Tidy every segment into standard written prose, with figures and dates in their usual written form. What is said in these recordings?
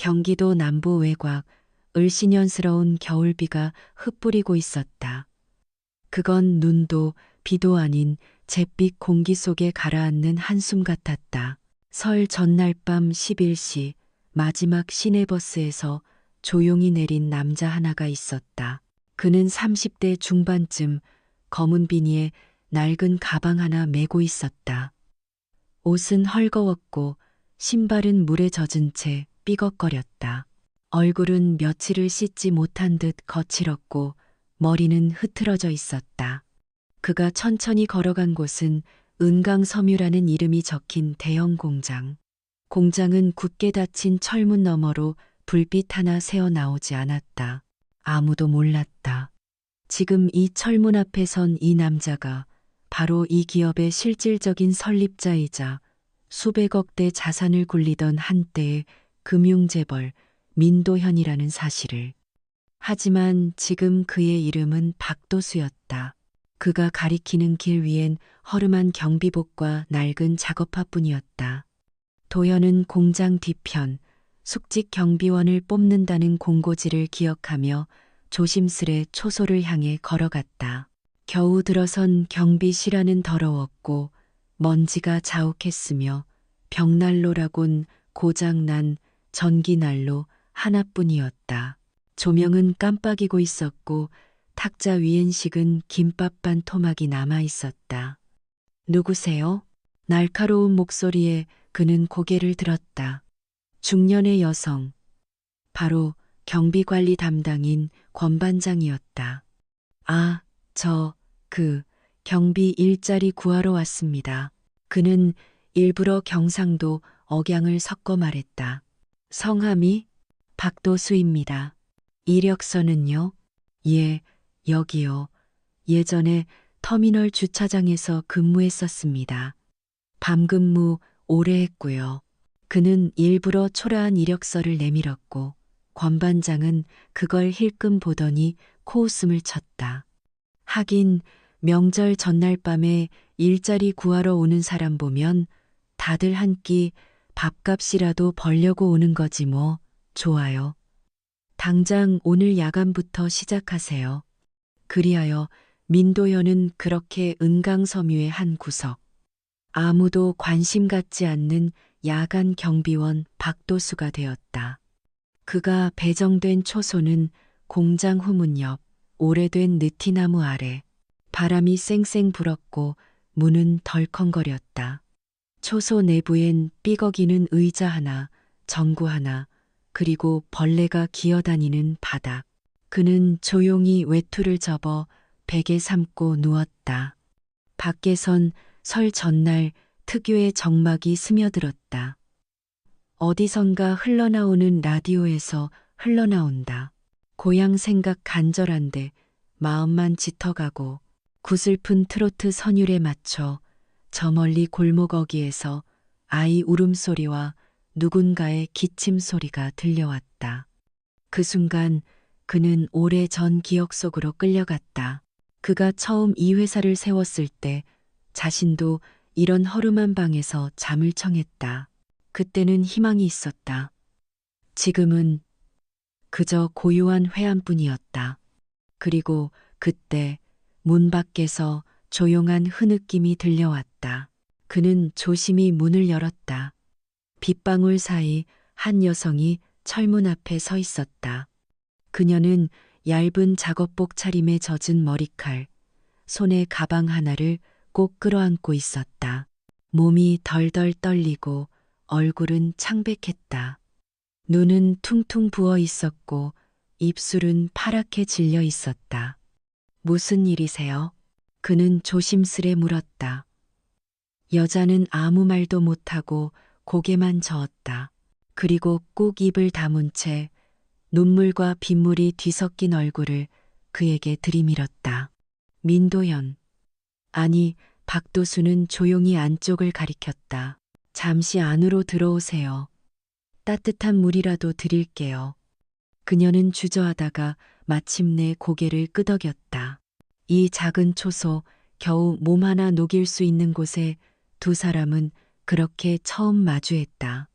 경기도 남부 외곽 을씨년스러운 겨울비가 흩뿌리고 있었다. 그건 눈도 비도 아닌 잿빛 공기 속에 가라앉는 한숨 같았다. 설 전날 밤 11시 마지막 시내버스에서 조용히 내린 남자 하나가 있었다. 그는 30대 중반쯤 검은 비니에 낡은 가방 하나 메고 있었다. 옷은 헐거웠고 신발은 물에 젖은 채 삐걱거렸다. 얼굴은 며칠을 씻지 못한 듯 거칠었고 머리는 흐트러져 있었다. 그가 천천히 걸어간 곳은 은강섬유라는 이름이 적힌 대형 공장. 공장은 굳게 닫힌 철문 너머로 불빛 하나 새어 나오지 않았다. 아무도 몰랐다. 지금 이 철문 앞에 선 이 남자가 바로 이 기업의 실질적인 설립자이자 수백억대 자산을 굴리던 한때의 금융재벌 민도현이라는 사실을. 하지만 지금 그의 이름은 박도수였다. 그가 가리키는 길 위엔 허름한 경비복과 낡은 작업화뿐이었다. 도현은 공장 뒤편 숙직 경비원을 뽑는다는 공고지를 기억하며 조심스레 초소를 향해 걸어갔다. 겨우 들어선 경비실안은 더러웠고 먼지가 자욱했으며 벽난로라곤 고장난 전기난로 하나뿐이었다. 조명은 깜빡이고 있었고 탁자 위엔 식은 김밥 반 토막이 남아 있었다. 누구세요? 날카로운 목소리에 그는 고개를 들었다. 중년의 여성. 바로 경비관리 담당인 권 반장이었다. 아, 경비 일자리 구하러 왔습니다. 그는 일부러 경상도 억양을 섞어 말했다. 성함이 박도수입니다. 이력서는요? 예, 여기요. 예전에 터미널 주차장에서 근무했었습니다. 밤 근무 오래 했고요. 그는 일부러 초라한 이력서를 내밀었고 권 반장은 그걸 힐끔 보더니 코웃음을 쳤다. 하긴 명절 전날 밤에 일자리 구하러 오는 사람 보면 다들 한 끼 밥값이라도 벌려고 오는 거지 뭐. 좋아요. 당장 오늘 야간부터 시작하세요. 그리하여 민도현은 그렇게 은강섬유의 한 구석, 아무도 관심 갖지 않는 야간 경비원 박도수가 되었다. 그가 배정된 초소는 공장 후문 옆 오래된 느티나무 아래. 바람이 쌩쌩 불었고 문은 덜컹거렸다. 초소 내부엔 삐걱이는 의자 하나, 전구 하나, 그리고 벌레가 기어다니는 바닥. 그는 조용히 외투를 접어 베개 삼고 누웠다. 밖에선 설 전날 특유의 정막이 스며들었다. 어디선가 흘러나오는 라디오에서 흘러나온다. 고향 생각 간절한데 마음만 짙어가고 구슬픈 트로트 선율에 맞춰 저 멀리 골목 어귀에서 아이 울음소리와 누군가의 기침 소리가 들려왔다. 그 순간 그는 오래전 기억 속으로 끌려갔다. 그가 처음 이 회사를 세웠을 때 자신도 이런 허름한 방에서 잠을 청했다. 그때는 희망이 있었다. 지금은 그저 고요한 회한뿐이었다. 그리고 그때 문 밖에서 조용한 흐느낌이 들려왔다. 그는 조심히 문을 열었다. 빗방울 사이 한 여성이 철문 앞에 서 있었다. 그녀는 얇은 작업복 차림에 젖은 머리칼, 손에 가방 하나를 꼭 끌어안고 있었다. 몸이 덜덜 떨리고 얼굴은 창백했다. 눈은 퉁퉁 부어 있었고 입술은 파랗게 질려 있었다. 무슨 일이세요? 그는 조심스레 물었다. 여자는 아무 말도 못하고 고개만 저었다. 그리고 꾹 입을 다문 채 눈물과 빗물이 뒤섞인 얼굴을 그에게 들이밀었다. 민도현. 아니, 박도수는 조용히 안쪽을 가리켰다. 잠시 안으로 들어오세요. 따뜻한 물이라도 드릴게요. 그녀는 주저하다가 마침내 고개를 끄덕였다. 이 작은 초소, 겨우 몸 하나 녹일 수 있는 곳에 두 사람은 그렇게 처음 마주했다.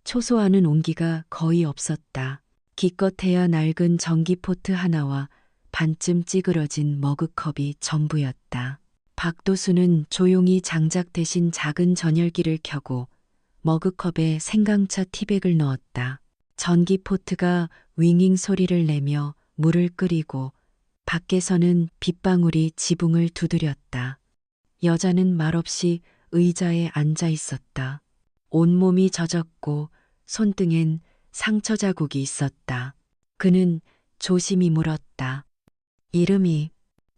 초소하는 온기가 거의 없었다. 기껏해야 낡은 전기포트 하나와 반쯤 찌그러진 머그컵이 전부였다. 박도수는 조용히 장작 대신 작은 전열기를 켜고 머그컵에 생강차 티백을 넣었다. 전기포트가 윙윙 소리를 내며 물을 끓이고 밖에서는 빗방울이 지붕을 두드렸다. 여자는 말없이 의자에 앉아 있었다. 온몸이 젖었고 손등엔 상처 자국이 있었다. 그는 조심히 물었다. 이름이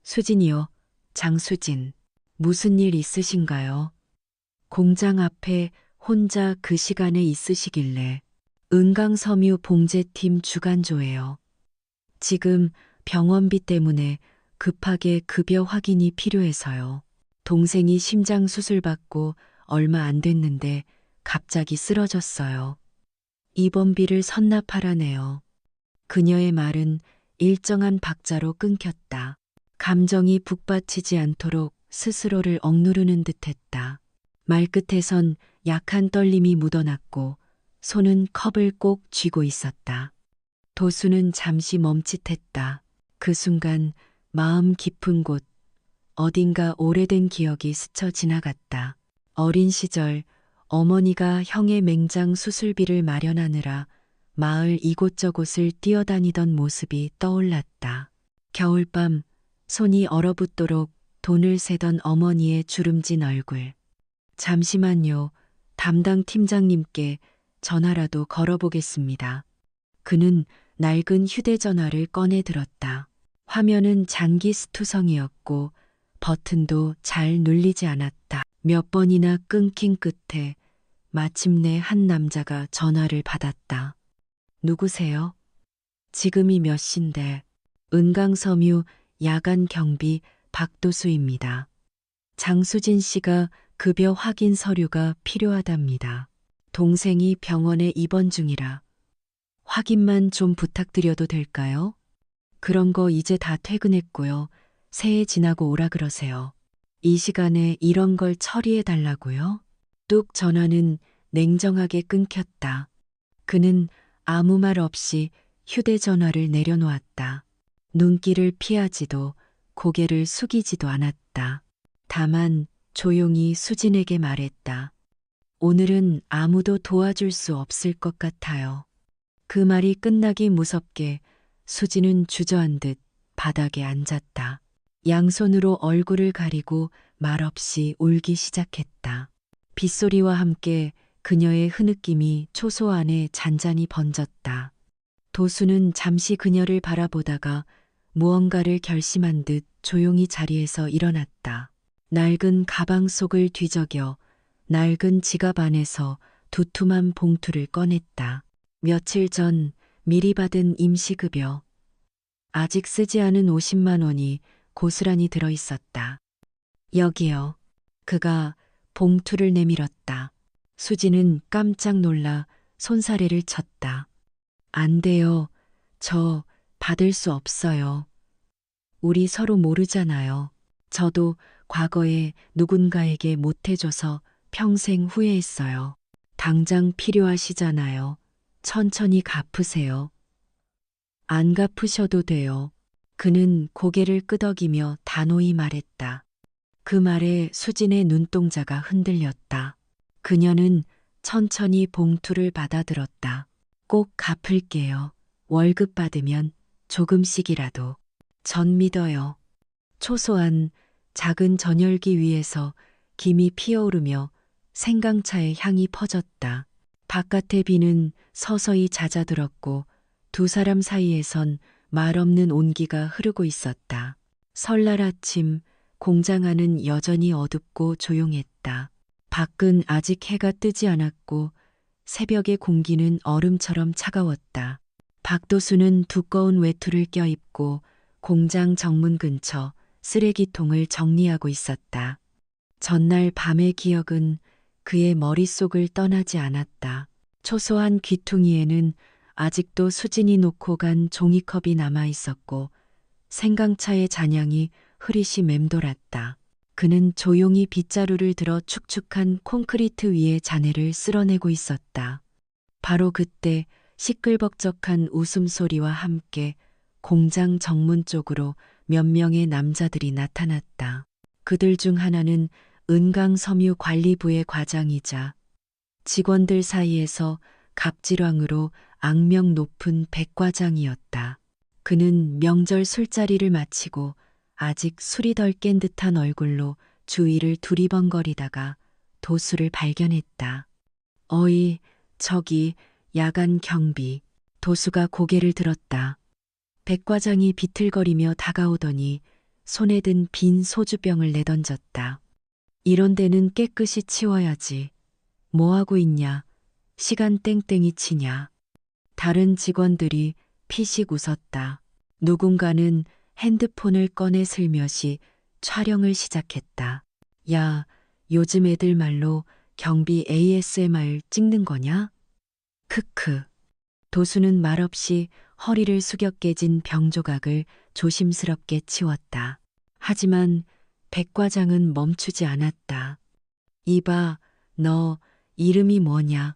수진이요. 장수진. 무슨 일 있으신가요? 공장 앞에 혼자 그 시간에 있으시길래. 은강섬유 봉제팀 주간조예요. 지금 병원비 때문에 급하게 급여 확인이 필요해서요. 동생이 심장 수술 받고 얼마 안 됐는데 갑자기 쓰러졌어요. 입원비를 선납하라네요. 그녀의 말은 일정한 박자로 끊겼다. 감정이 북받치지 않도록 스스로를 억누르는 듯했다. 말끝에선 약한 떨림이 묻어났고 손은 컵을 꼭 쥐고 있었다. 도수는 잠시 멈칫했다. 그 순간 마음 깊은 곳 어딘가 오래된 기억이 스쳐 지나갔다. 어린 시절 어머니가 형의 맹장 수술비를 마련하느라 마을 이곳저곳을 뛰어다니던 모습이 떠올랐다. 겨울밤 손이 얼어붙도록 돈을 세던 어머니의 주름진 얼굴. 잠시만요. 담당 팀장님께 전화라도 걸어보겠습니다. 그는 낡은 휴대전화를 꺼내 들었다. 화면은 장기 스투성이었고 버튼도 잘 눌리지 않았다. 몇 번이나 끊긴 끝에 마침내 한 남자가 전화를 받았다. 누구세요? 지금이 몇 시인데. 은강섬유 야간 경비 박도수입니다. 장수진 씨가 급여 확인 서류가 필요하답니다. 동생이 병원에 입원 중이라. 확인만 좀 부탁드려도 될까요? 그런 거 이제 다 퇴근했고요. 새해 지나고 오라 그러세요. 이 시간에 이런 걸 처리해 달라고요? 뚝 전화는 냉정하게 끊겼다. 그는 아무 말 없이 휴대전화를 내려놓았다. 눈길을 피하지도 고개를 숙이지도 않았다. 다만 조용히 수진에게 말했다. 오늘은 아무도 도와줄 수 없을 것 같아요. 그 말이 끝나기 무섭게 수진은 주저앉듯 바닥에 앉았다. 양손으로 얼굴을 가리고 말없이 울기 시작했다. 빗소리와 함께 그녀의 흐느낌이 초소 안에 잔잔히 번졌다. 도수는 잠시 그녀를 바라보다가 무언가를 결심한 듯 조용히 자리에서 일어났다. 낡은 가방 속을 뒤적여 낡은 지갑 안에서 두툼한 봉투를 꺼냈다. 며칠 전 미리 받은 임시급여. 아직 쓰지 않은 50만 원이 고스란히 들어 있었다. 여기요. 그가 봉투를 내밀었다. 수지는 깜짝 놀라 손사래를 쳤다. 안 돼요. 저 받을 수 없어요. 우리 서로 모르잖아요. 저도 과거에 누군가에게 못해줘서 평생 후회했어요. 당장 필요하시잖아요. 천천히 갚으세요. 안 갚으셔도 돼요. 그는 고개를 끄덕이며 단호히 말했다. 그 말에 수진의 눈동자가 흔들렸다. 그녀는 천천히 봉투를 받아들었다. 꼭 갚을게요. 월급 받으면 조금씩이라도. 전 믿어요. 초소한 작은 전열기 위에서 김이 피어오르며 생강차의 향이 퍼졌다. 바깥의 비는 서서히 잦아들었고 두 사람 사이에선 말없는 온기가 흐르고 있었다. 설날 아침 공장 안은 여전히 어둡고 조용했다. 밖은 아직 해가 뜨지 않았고 새벽의 공기는 얼음처럼 차가웠다. 박도수는 두꺼운 외투를 껴입고 공장 정문 근처 쓰레기통을 정리하고 있었다. 전날 밤의 기억은 그의 머릿속을 떠나지 않았다. 초소한 귀퉁이에는 아직도 수진이 놓고 간 종이컵이 남아 있었고 생강차의 잔향이 흐릿이 맴돌았다. 그는 조용히 빗자루를 들어 축축한 콘크리트 위에 잔해를 쓸어내고 있었다. 바로 그때 시끌벅적한 웃음소리와 함께 공장 정문 쪽으로 몇 명의 남자들이 나타났다. 그들 중 하나는 은강섬유 관리부의 과장이자 직원들 사이에서 갑질왕으로 악명 높은 백 과장이었다. 그는 명절 술자리를 마치고 아직 술이 덜 깬 듯한 얼굴로 주위를 두리번거리다가 도수를 발견했다. 어이, 저기 야간 경비. 도수가 고개를 들었다. 백 과장이 비틀거리며 다가오더니 손에 든 빈 소주병을 내던졌다. 이런 데는 깨끗이 치워야지. 뭐하고 있냐? 시간 땡땡이 치냐? 다른 직원들이 피식 웃었다. 누군가는 핸드폰을 꺼내 슬며시 촬영을 시작했다. 야, 요즘 애들 말로 경비 ASMR 찍는 거냐? 크크. 도수는 말없이 허리를 숙여 깨진 병조각을 조심스럽게 치웠다. 하지만 백 과장은 멈추지 않았다. 이봐, 너 이름이 뭐냐?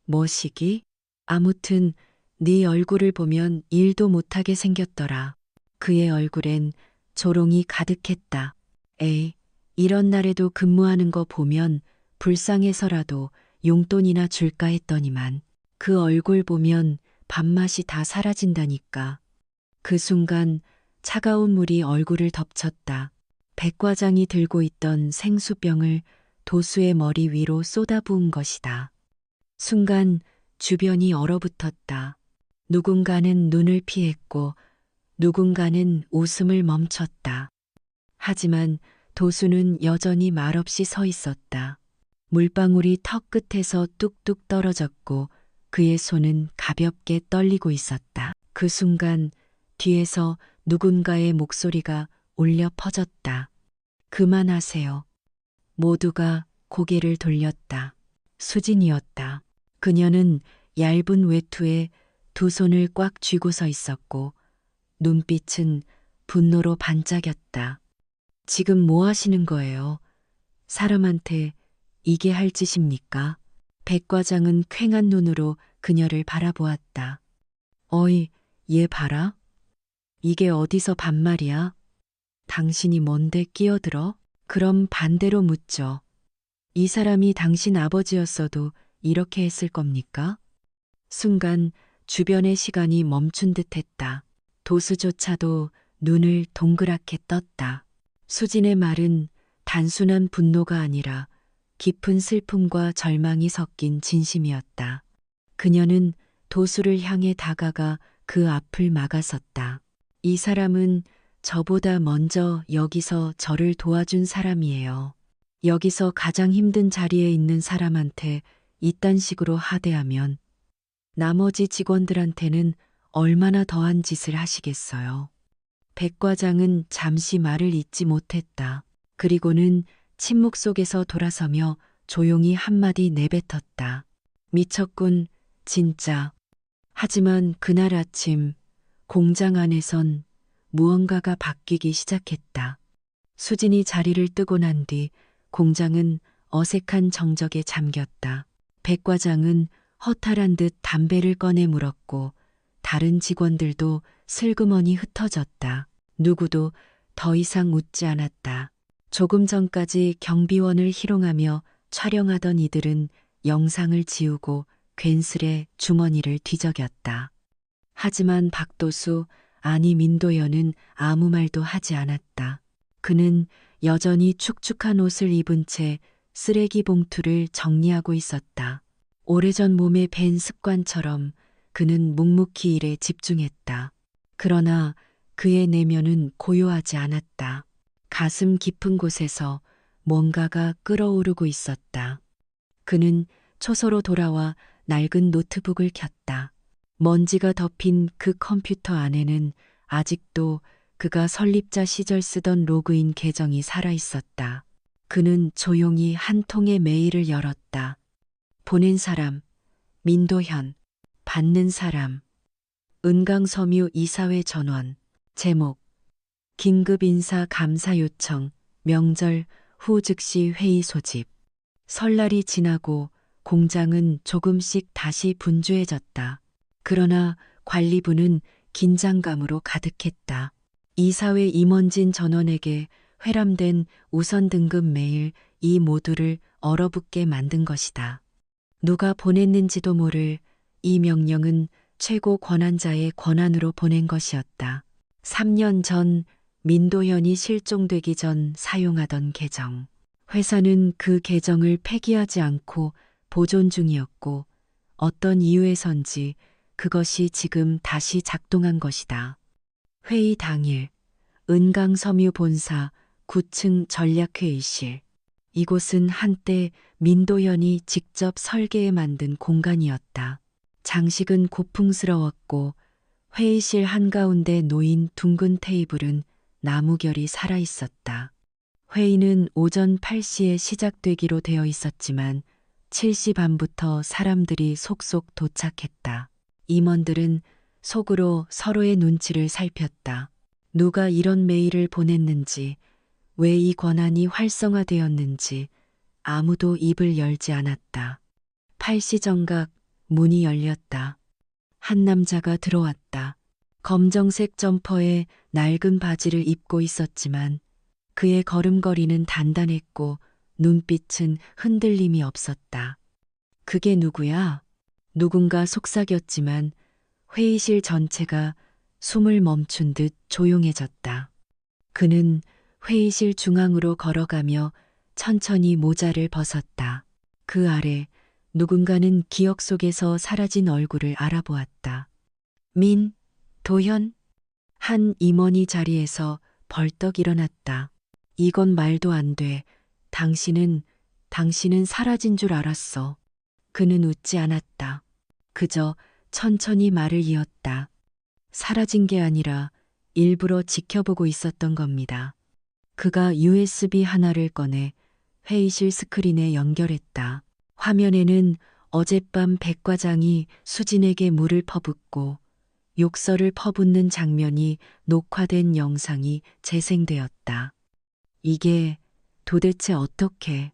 뭐시기? 아무튼 네 얼굴을 보면 일도 못하게 생겼더라. 그의 얼굴엔 조롱이 가득했다. 에이, 이런 날에도 근무하는 거 보면 불쌍해서라도 용돈이나 줄까 했더니만 그 얼굴 보면 밥맛이 다 사라진다니까. 그 순간 차가운 물이 얼굴을 덮쳤다. 백 과장이 들고 있던 생수병을 도수의 머리 위로 쏟아부은 것이다. 순간 주변이 얼어붙었다. 누군가는 눈을 피했고 누군가는 웃음을 멈췄다. 하지만 도수는 여전히 말없이 서 있었다. 물방울이 턱 끝에서 뚝뚝 떨어졌고 그의 손은 가볍게 떨리고 있었다. 그 순간 뒤에서 누군가의 목소리가 울려 퍼졌다. 그만하세요. 모두가 고개를 돌렸다. 수진이었다. 그녀는 얇은 외투에 두 손을 꽉 쥐고 서 있었고 눈빛은 분노로 반짝였다. 지금 뭐 하시는 거예요? 사람한테 이게 할 짓입니까? 백 과장은 퀭한 눈으로 그녀를 바라보았다. 어이, 얘 봐라. 이게 어디서 반말이야? 당신이 뭔데 끼어들어? 그럼 반대로 묻죠. 이 사람이 당신 아버지였어도 이렇게 했을 겁니까? 순간 주변의 시간이 멈춘 듯 했다. 도수조차도 눈을 동그랗게 떴다. 수진의 말은 단순한 분노가 아니라 깊은 슬픔과 절망이 섞인 진심이었다. 그녀는 도수를 향해 다가가 그 앞을 막아섰다. 이 사람은 저보다 먼저 여기서 저를 도와준 사람이에요. 여기서 가장 힘든 자리에 있는 사람한테 이딴 식으로 하대하면 나머지 직원들한테는 얼마나 더한 짓을 하시겠어요. 백 과장은 잠시 말을 잇지 못했다. 그리고는 침묵 속에서 돌아서며 조용히 한마디 내뱉었다. 미쳤군, 진짜. 하지만 그날 아침 공장 안에선 무언가가 바뀌기 시작했다. 수진이 자리를 뜨고 난 뒤 공장은 어색한 정적에 잠겼다. 백 과장은 허탈한 듯 담배를 꺼내 물었고 다른 직원들도 슬그머니 흩어졌다. 누구도 더 이상 웃지 않았다. 조금 전까지 경비원을 희롱하며 촬영하던 이들은 영상을 지우고 괜스레 주머니를 뒤적였다. 하지만 박도수, 아니 민도연은 아무 말도 하지 않았다. 그는 여전히 축축한 옷을 입은 채 쓰레기 봉투를 정리하고 있었다. 오래전 몸에 밴 습관처럼 그는 묵묵히 일에 집중했다. 그러나 그의 내면은 고요하지 않았다. 가슴 깊은 곳에서 뭔가가 끓어오르고 있었다. 그는 초소로 돌아와 낡은 노트북을 켰다. 먼지가 덮인 그 컴퓨터 안에는 아직도 그가 설립자 시절 쓰던 로그인 계정이 살아있었다. 그는 조용히 한 통의 메일을 열었다. 보낸 사람, 민도현. 받는 사람, 은강섬유 이사회 전원. 제목, 긴급 인사 감사 요청, 명절 후 즉시 회의 소집. 설날이 지나고 공장은 조금씩 다시 분주해졌다. 그러나 관리부는 긴장감으로 가득했다. 이사회 임원진 전원에게 회람된 우선 등급 메일 이 모두를 얼어붙게 만든 것이다. 누가 보냈는지도 모를 이 명령은 최고 권한자의 권한으로 보낸 것이었다. 3년 전 민도현이 실종되기 전 사용하던 계정. 회사는 그 계정을 폐기하지 않고 보존 중이었고 어떤 이유에선지 그것이 지금 다시 작동한 것이다. 회의 당일 은강섬유 본사 9층 전략회의실. 이곳은 한때 민도현이 직접 설계해 만든 공간이었다. 장식은 고풍스러웠고 회의실 한가운데 놓인 둥근 테이블은 나무결이 살아있었다. 회의는 오전 8시에 시작되기로 되어 있었지만 7시 반부터 사람들이 속속 도착했다. 임원들은 속으로 서로의 눈치를 살폈다. 누가 이런 메일을 보냈는지, 왜 이 권한이 활성화되었는지 아무도 입을 열지 않았다. 8시 정각 문이 열렸다. 한 남자가 들어왔다. 검정색 점퍼에 낡은 바지를 입고 있었지만 그의 걸음걸이는 단단했고 눈빛은 흔들림이 없었다. 그게 누구야? 누군가 속삭였지만 회의실 전체가 숨을 멈춘 듯 조용해졌다. 그는 회의실 중앙으로 걸어가며 천천히 모자를 벗었다. 그 아래 누군가는 기억 속에서 사라진 얼굴을 알아보았다. 도현? 한 임원이 자리에서 벌떡 일어났다. 이건 말도 안 돼. 당신은 사라진 줄 알았어. 그는 웃지 않았다. 그저 천천히 말을 이었다. 사라진 게 아니라 일부러 지켜보고 있었던 겁니다. 그가 USB 하나를 꺼내 회의실 스크린에 연결했다. 화면에는 어젯밤 백 과장이 수진에게 물을 퍼붓고 욕설을 퍼붓는 장면이 녹화된 영상이 재생되었다. 이게 도대체 어떻게?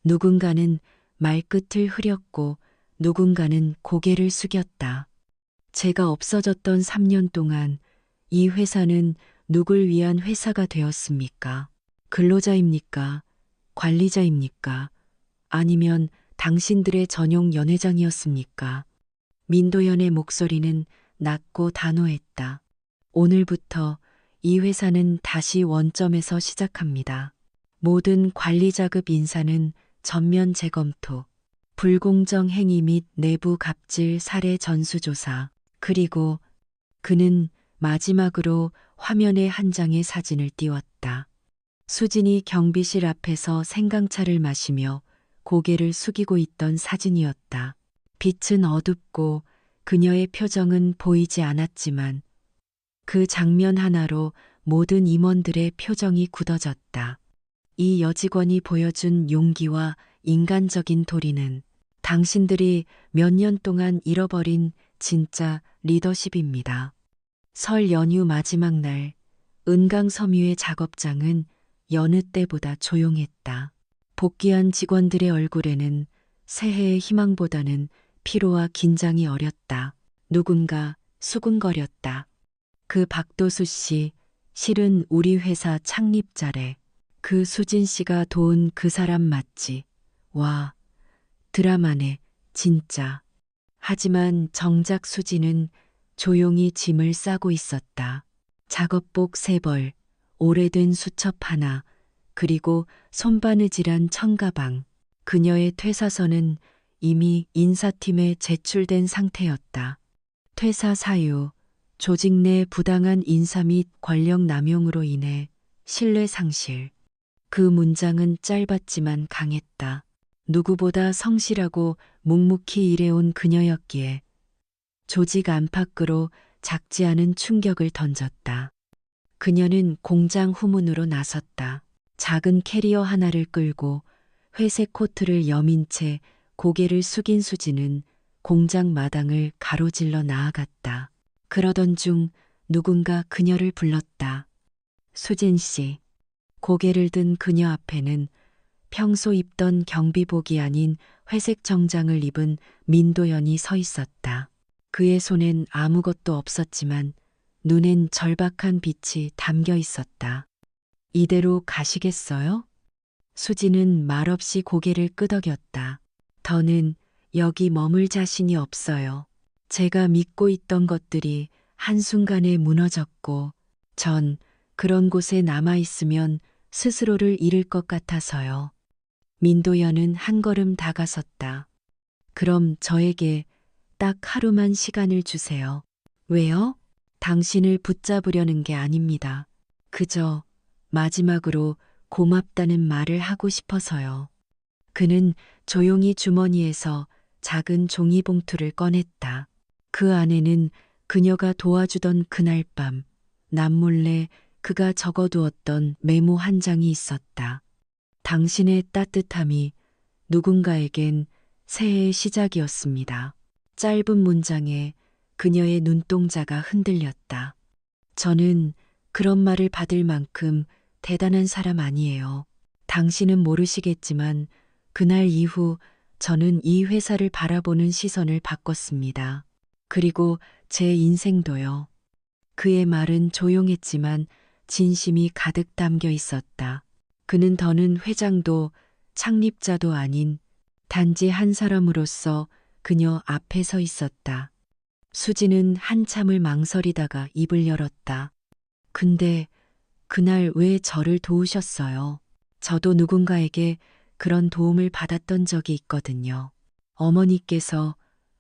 누군가는 말끝을 흐렸고 누군가는 고개를 숙였다. 제가 없어졌던 3년 동안 이 회사는 누굴 위한 회사가 되었습니까? 근로자입니까? 관리자입니까? 아니면 당신들의 전용 연회장이었습니까? 민도현의 목소리는 낮고 단호했다. 오늘부터 이 회사는 다시 원점에서 시작합니다. 모든 관리자급 인사는 전면 재검토, 불공정 행위 및 내부 갑질 사례 전수조사, 그리고 그는 마지막으로 화면에 한 장의 사진을 띄웠다. 수진이 경비실 앞에서 생강차를 마시며 고개를 숙이고 있던 사진이었다. 빛은 어둡고 그녀의 표정은 보이지 않았지만 그 장면 하나로 모든 임원들의 표정이 굳어졌다. 이 여직원이 보여준 용기와 인간적인 도리는 당신들이 몇 년 동안 잃어버린 진짜 리더십입니다. 설 연휴 마지막 날 은강섬유의 작업장은 여느 때보다 조용했다. 복귀한 직원들의 얼굴에는 새해의 희망보다는 피로와 긴장이 어렸다. 누군가 수군거렸다. 그 박도수 씨, 실은 우리 회사 창립자래. 그 수진 씨가 도운 그 사람 맞지? 와, 드라마네, 진짜. 하지만 정작 수진은 조용히 짐을 싸고 있었다. 작업복 3벌, 오래된 수첩 하나, 그리고 손바느질한 청가방. 그녀의 퇴사서는 이미 인사팀에 제출된 상태였다. 퇴사 사유, 조직 내 부당한 인사 및 권력 남용으로 인해 신뢰 상실. 그 문장은 짧았지만 강했다. 누구보다 성실하고 묵묵히 일해온 그녀였기에 조직 안팎으로 작지 않은 충격을 던졌다. 그녀는 공장 후문으로 나섰다. 작은 캐리어 하나를 끌고 회색 코트를 여민 채 고개를 숙인 수지는 공장 마당을 가로질러 나아갔다. 그러던 중 누군가 그녀를 불렀다. 수진 씨. 고개를 든 그녀 앞에는 평소 입던 경비복이 아닌 회색 정장을 입은 민도연이 서 있었다. 그의 손엔 아무것도 없었지만 눈엔 절박한 빛이 담겨 있었다. 이대로 가시겠어요? 수지는 말없이 고개를 끄덕였다. 더는 여기 머물 자신이 없어요. 제가 믿고 있던 것들이 한순간에 무너졌고 전 그런 곳에 남아 있으면 스스로를 잃을 것 같아서요. 민도연은 한 걸음 다가섰다. 그럼 저에게 딱 하루만 시간을 주세요. 왜요? 당신을 붙잡으려는 게 아닙니다. 그저 마지막으로 고맙다는 말을 하고 싶어서요. 그는 조용히 주머니에서 작은 종이봉투를 꺼냈다. 그 안에는 그녀가 도와주던 그날 밤 남몰래 그가 적어두었던 메모 한 장이 있었다. 당신의 따뜻함이 누군가에겐 새해의 시작이었습니다. 짧은 문장에 그녀의 눈동자가 흔들렸다. 저는 그런 말을 받을 만큼 대단한 사람 아니에요. 당신은 모르시겠지만 그날 이후 저는 이 회사를 바라보는 시선을 바꿨습니다. 그리고 제 인생도요. 그의 말은 조용했지만 진심이 가득 담겨 있었다. 그는 더는 회장도 창립자도 아닌 단지 한 사람으로서 그녀 앞에 서 있었다. 수지는 한참을 망설이다가 입을 열었다. 근데 그날 왜 저를 도우셨어요? 저도 누군가에게 그런 도움을 받았던 적이 있거든요. 어머니께서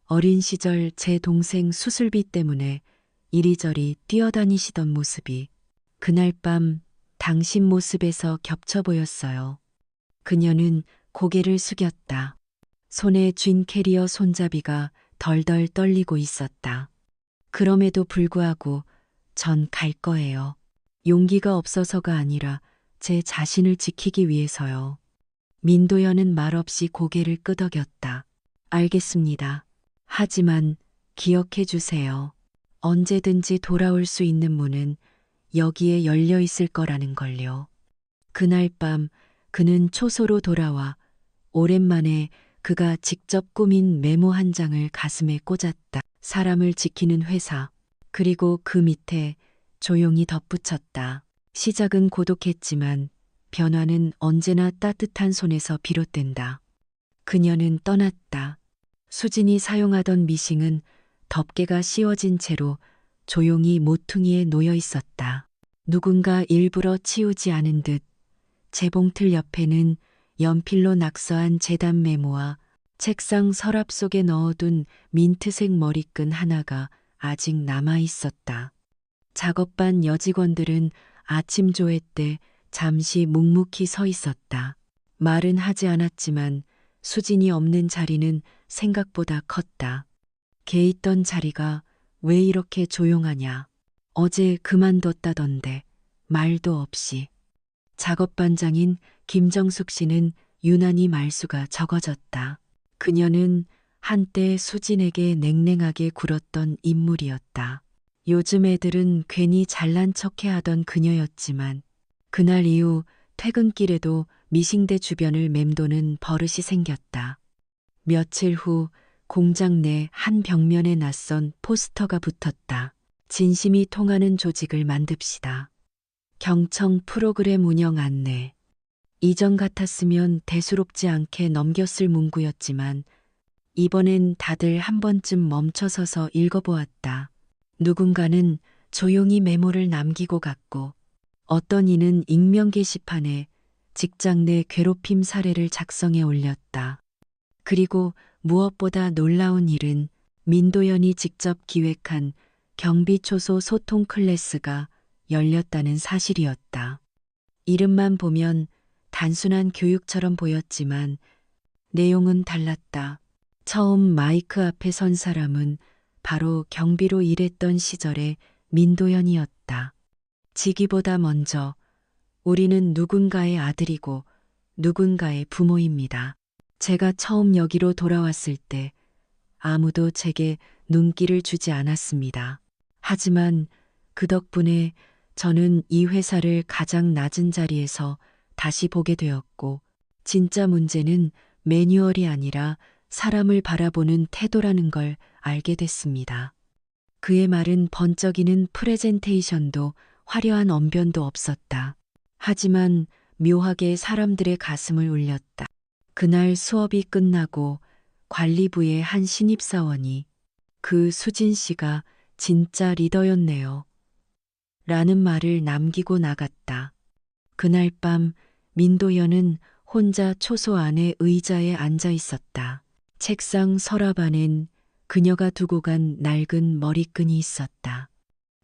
어린 시절 제 동생 수술비 때문에 이리저리 뛰어다니시던 모습이 그날 밤 당신 모습에서 겹쳐 보였어요. 그녀는 고개를 숙였다. 손에 쥔 캐리어 손잡이가 덜덜 떨리고 있었다. 그럼에도 불구하고 전 갈 거예요. 용기가 없어서가 아니라 제 자신을 지키기 위해서요. 민도연은 말없이 고개를 끄덕였다. 알겠습니다. 하지만 기억해 주세요. 언제든지 돌아올 수 있는 문은 여기에 열려 있을 거라는 걸요. 그날 밤 그는 초소로 돌아와 오랜만에 그가 직접 꾸민 메모 한 장을 가슴에 꽂았다. 사람을 지키는 회사. 그리고 그 밑에 조용히 덧붙였다. 시작은 고독했지만 변화는 언제나 따뜻한 손에서 비롯된다. 그녀는 떠났다. 수진이 사용하던 미싱은 덮개가 씌워진 채로 조용히 모퉁이에 놓여 있었다. 누군가 일부러 치우지 않은 듯 재봉틀 옆에는 연필로 낙서한 재단 메모와 책상 서랍 속에 넣어둔 민트색 머리끈 하나가 아직 남아 있었다. 작업반 여직원들은 아침 조회 때 잠시 묵묵히 서 있었다. 말은 하지 않았지만 수진이 없는 자리는 생각보다 컸다. 걔 있던 자리가 왜 이렇게 조용하냐. 어제 그만뒀다던데 말도 없이. 작업반장인 김정숙 씨는 유난히 말수가 적어졌다. 그녀는 한때 수진에게 냉랭하게 굴었던 인물이었다. 요즘 애들은 괜히 잘난 척해 하던 그녀였지만 그날 이후 퇴근길에도 미싱대 주변을 맴도는 버릇이 생겼다. 며칠 후 공장 내 한 벽면에 낯선 포스터가 붙었다. 진심이 통하는 조직을 만듭시다. 경청 프로그램 운영 안내. 이전 같았으면 대수롭지 않게 넘겼을 문구였지만 이번엔 다들 한 번쯤 멈춰서서 읽어보았다. 누군가는 조용히 메모를 남기고 갔고 어떤 이는 익명 게시판에 직장 내 괴롭힘 사례를 작성해 올렸다. 그리고 무엇보다 놀라운 일은 민도연이 직접 기획한 경비초소 소통 클래스가 열렸다는 사실이었다. 이름만 보면 단순한 교육처럼 보였지만 내용은 달랐다. 처음 마이크 앞에 선 사람은 바로 경비로 일했던 시절의 민도연이었다. 직위보다 먼저 우리는 누군가의 아들이고 누군가의 부모입니다. 제가 처음 여기로 돌아왔을 때 아무도 제게 눈길을 주지 않았습니다. 하지만 그 덕분에 저는 이 회사를 가장 낮은 자리에서 다시 보게 되었고 진짜 문제는 매뉴얼이 아니라 사람을 바라보는 태도라는 걸 알게 됐습니다. 그의 말은 번쩍이는 프레젠테이션도 화려한 언변도 없었다. 하지만 묘하게 사람들의 가슴을 울렸다. 그날 수업이 끝나고 관리부의 한 신입사원이 그 수진 씨가 진짜 리더였네요. 라는 말을 남기고 나갔다. 그날 밤 민도연은 혼자 초소 안의 의자에 앉아 있었다. 책상 서랍 안엔 그녀가 두고 간 낡은 머리끈이 있었다.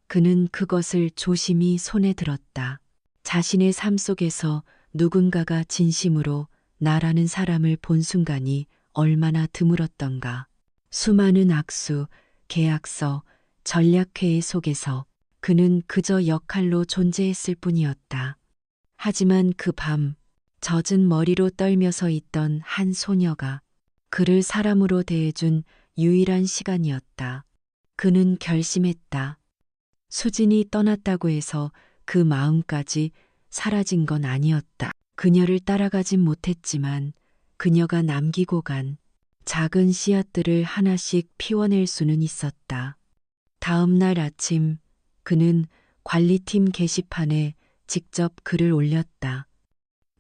그는 그것을 조심히 손에 들었다. 자신의 삶 속에서 누군가가 진심으로 나라는 사람을 본 순간이 얼마나 드물었던가. 수많은 악수, 계약서, 전략회의 속에서 그는 그저 역할로 존재했을 뿐이었다. 하지만 그 밤, 젖은 머리로 떨면서 있던 한 소녀가 그를 사람으로 대해준 유일한 시간이었다. 그는 결심했다. 수진이 떠났다고 해서 그 마음까지 사라진 건 아니었다. 그녀를 따라가진 못했지만 그녀가 남기고 간 작은 씨앗들을 하나씩 피워낼 수는 있었다. 다음 날 아침 그는 관리팀 게시판에 직접 글을 올렸다.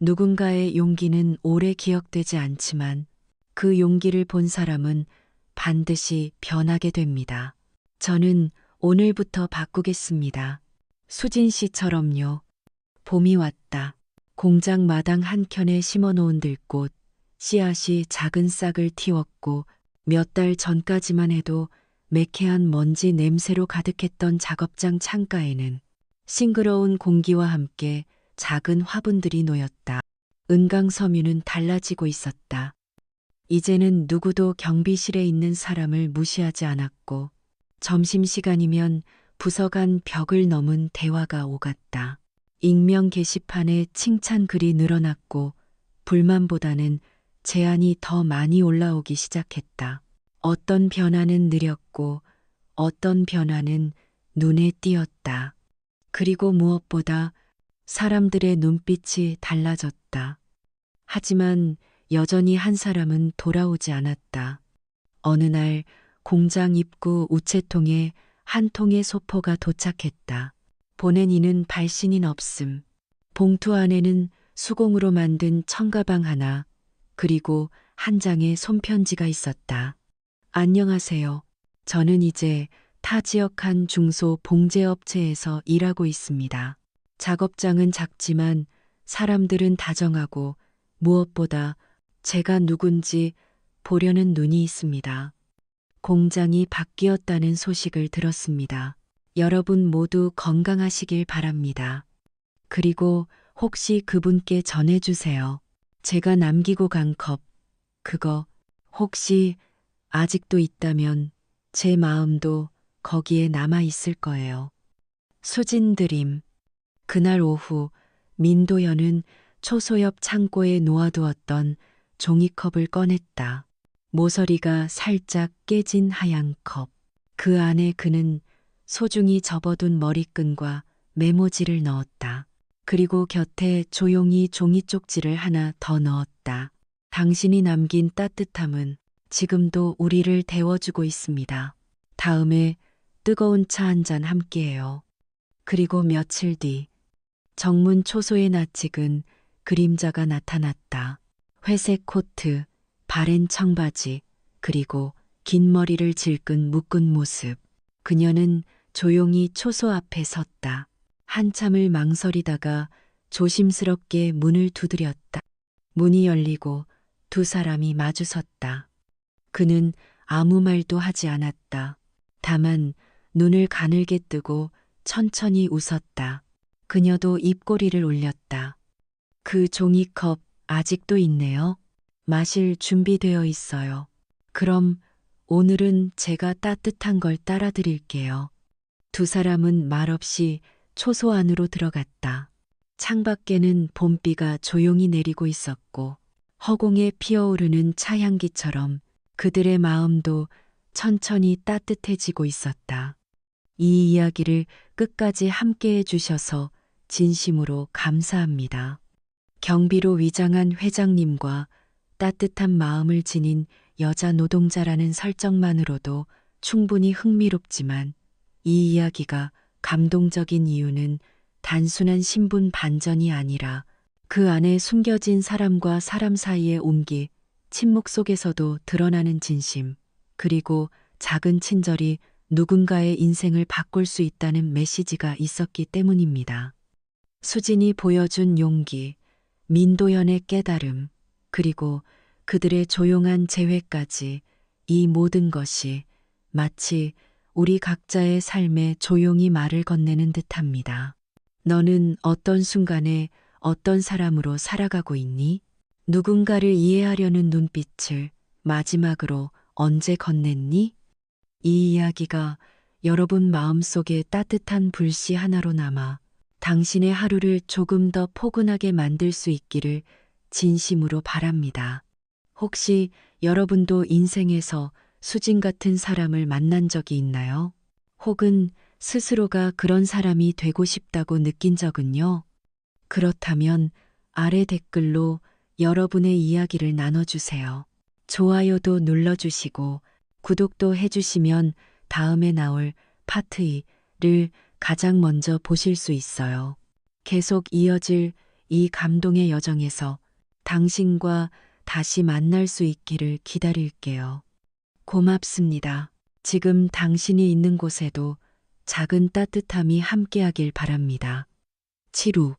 누군가의 용기는 오래 기억되지 않지만 그 용기를 본 사람은 반드시 변하게 됩니다. 저는 오늘부터 바꾸겠습니다. 수진 씨처럼요. 봄이 왔다. 공장 마당 한켠에 심어놓은 들꽃, 씨앗이 작은 싹을 틔웠고 몇 달 전까지만 해도 매캐한 먼지 냄새로 가득했던 작업장 창가에는 싱그러운 공기와 함께 작은 화분들이 놓였다. 은강섬유는 달라지고 있었다. 이제는 누구도 경비실에 있는 사람을 무시하지 않았고 점심시간이면 부서 간 벽을 넘은 대화가 오갔다. 익명 게시판에 칭찬 글이 늘어났고 불만보다는 제안이 더 많이 올라오기 시작했다. 어떤 변화는 느렸고 어떤 변화는 눈에 띄었다. 그리고 무엇보다 사람들의 눈빛이 달라졌다. 하지만 여전히 한 사람은 돌아오지 않았다. 어느 날 공장 입구 우체통에 한 통의 소포가 도착했다. 보낸 이는 발신인 없음. 봉투 안에는 수공으로 만든 청가방 하나, 그리고 한 장의 손편지가 있었다. 안녕하세요. 저는 이제 타 지역 한 중소 봉제업체에서 일하고 있습니다. 작업장은 작지만 사람들은 다정하고 무엇보다 제가 누군지 보려는 눈이 있습니다. 공장이 바뀌었다는 소식을 들었습니다. 여러분 모두 건강하시길 바랍니다. 그리고 혹시 그분께 전해주세요. 제가 남기고 간 컵, 그거 혹시 아직도 있다면 제 마음도 거기에 남아 있을 거예요. 수진 드림. 그날 오후 민도연은 초소 옆 창고에 놓아두었던 종이컵을 꺼냈다. 모서리가 살짝 깨진 하얀 컵. 그 안에 그는 소중히 접어둔 머리끈과 메모지를 넣었다. 그리고 곁에 조용히 종이 쪽지를 하나 더 넣었다. 당신이 남긴 따뜻함은 지금도 우리를 데워주고 있습니다. 다음에 뜨거운 차 한 잔 함께해요. 그리고 며칠 뒤 정문 초소의 낯익은 그림자가 나타났다. 회색 코트, 바랜 청바지, 그리고 긴 머리를 질끈 묶은 모습. 그녀는 조용히 초소 앞에 섰다. 한참을 망설이다가 조심스럽게 문을 두드렸다. 문이 열리고 두 사람이 마주섰다. 그는 아무 말도 하지 않았다. 다만 눈을 가늘게 뜨고 천천히 웃었다. 그녀도 입꼬리를 올렸다. 그 종이컵 아직도 있네요. 마실 준비되어 있어요. 그럼 오늘은 제가 따뜻한 걸 따라 드릴게요. 두 사람은 말없이 초소 안으로 들어갔다. 창밖에는 봄비가 조용히 내리고 있었고 허공에 피어오르는 차향기처럼 그들의 마음도 천천히 따뜻해지고 있었다. 이 이야기를 끝까지 함께해 주셔서 진심으로 감사합니다. 경비로 위장한 회장님과 따뜻한 마음을 지닌 여자 노동자라는 설정만으로도 충분히 흥미롭지만 이 이야기가 감동적인 이유는 단순한 신분 반전이 아니라 그 안에 숨겨진 사람과 사람 사이의 온기, 침묵 속에서도 드러나는 진심, 그리고 작은 친절이 누군가의 인생을 바꿀 수 있다는 메시지가 있었기 때문입니다. 수진이 보여준 용기, 민도현의 깨달음, 그리고 그들의 조용한 재회까지, 이 모든 것이 마치 우리 각자의 삶에 조용히 말을 건네는 듯합니다. 너는 어떤 순간에 어떤 사람으로 살아가고 있니? 누군가를 이해하려는 눈빛을 마지막으로 언제 건넸니? 이 이야기가 여러분 마음속에 따뜻한 불씨 하나로 남아 당신의 하루를 조금 더 포근하게 만들 수 있기를 진심으로 바랍니다. 혹시 여러분도 인생에서 수진 같은 사람을 만난 적이 있나요? 혹은 스스로가 그런 사람이 되고 싶다고 느낀 적은요? 그렇다면 아래 댓글로 여러분의 이야기를 나눠주세요. 좋아요도 눌러주시고 구독도 해주시면 다음에 나올 파트 2를 가장 먼저 보실 수 있어요. 계속 이어질 이 감동의 여정에서 당신과 다시 만날 수 있기를 기다릴게요. 고맙습니다. 지금 당신이 있는 곳에도 작은 따뜻함이 함께하길 바랍니다. 치루